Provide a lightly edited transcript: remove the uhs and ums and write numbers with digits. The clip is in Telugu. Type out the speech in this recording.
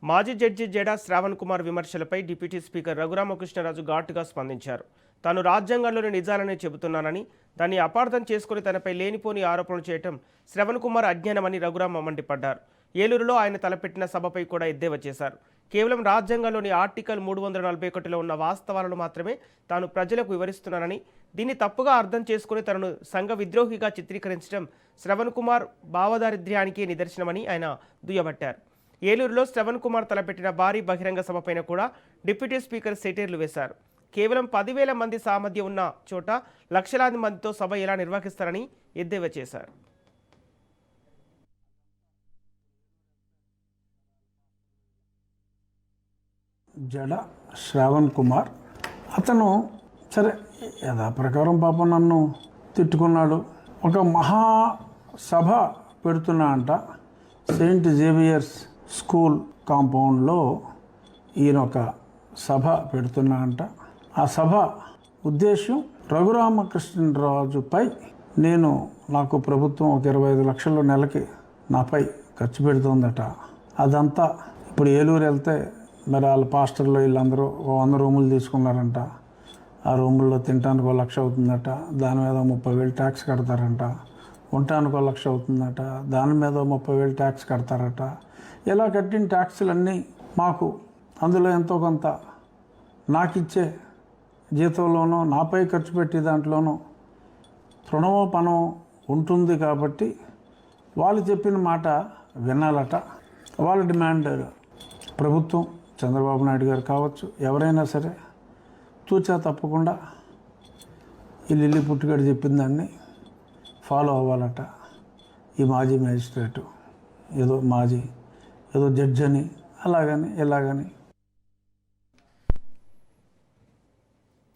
మాజీ జడ్జి జేడా శ్రావణ్ కుమార్ విమర్శలపై డిప్యూటీ స్పీకర్ రఘురామకృష్ణరాజు ఘాటుగా స్పందించారు. తాను రాజ్యాంగంలోని నిజాలనే చెబుతున్నానని, దాన్ని అపార్థం చేసుకుని తనపై లేనిపోని ఆరోపణలు చేయటం శ్రవణ్ కుమార్ అజ్ఞానమని రఘురామ మండిపడ్డారు. ఏలూరులో ఆయన తలపెట్టిన సభపై కూడా ఎద్దేవా చేశారు. కేవలం రాజ్యాంగంలోని ఆర్టికల్ 341లో ఉన్న వాస్తవాలను మాత్రమే తాను ప్రజలకు వివరిస్తున్నానని, దీన్ని తప్పుగా అర్థం చేసుకుని తనను సంఘ విద్రోహిగా చిత్రీకరించడం శ్రవణ్ కుమార్ భావదారిద్ర్యానికి నిదర్శనమని ఆయన దుయ్యబట్టారు. ఏలూరులో శ్రవణ్ కుమార్ తలపెట్టిన భారీ బహిరంగ సభపైన కూడా డిప్యూటీ స్పీకర్ సెటైర్లు వేశారు. కేవలం 10,000 మంది సామర్థ్యం ఉన్న చోట లక్షలాది మందితో సభ ఎలా నిర్వహిస్తారని ఎద్దేవా చేశారు. జడ శ్రావణ్ కుమార్ అతను సరే యథాప్రకారం పాపం నన్ను తిట్టుకున్నాడు. ఒక మహాసభ పెడుతున్నా అంట సెయింట్ జేవియర్స్ స్కూల్ కాంపౌండ్లో ఈయన ఒక సభ పెడుతున్నా అంట. ఆ సభ ఉద్దేశం రఘురామకృష్ణరాజుపై నాకు ప్రభుత్వం ఒక 25 లక్షలు నెలకి నాపై ఖర్చు పెడుతుందట. అదంతా ఇప్పుడు ఏలూరు వెళ్తే మరి వాళ్ళ పాస్టర్లు వీళ్ళందరూ 100 రూములు తీసుకున్నారంట. ఆ రూముల్లో తినడానికి 1 లక్ష అవుతుందట. దాని మీద 30,000 ట్యాక్స్ కడతారంట. ఉండటానికి 1 లక్ష అవుతుందట. దాని మీద 30,000 ట్యాక్స్ కడతారట. ఇలా కట్టిన ట్యాక్సులన్నీ మాకు అందులో ఎంతో కొంత నాకిచ్చే జీతంలోనూ నాపై ఖర్చు పెట్టి దాంట్లోనూ తృణమోపణం ఉంటుంది. కాబట్టి వాళ్ళు చెప్పిన మాట వినాలట. వాళ్ళ డిమాండ్ ప్రభుత్వం చంద్రబాబు నాయుడు గారు కావచ్చు, ఎవరైనా సరే తూచా తప్పకుండా ఈ లిల్లీ పుట్టుగడి చెప్పిన దాన్ని ఫాలో అవ్వాలట. ఈ మాజీ మ్యాజిస్ట్రేటు ఏదో జడ్జి అని అలాగని ఇలాగని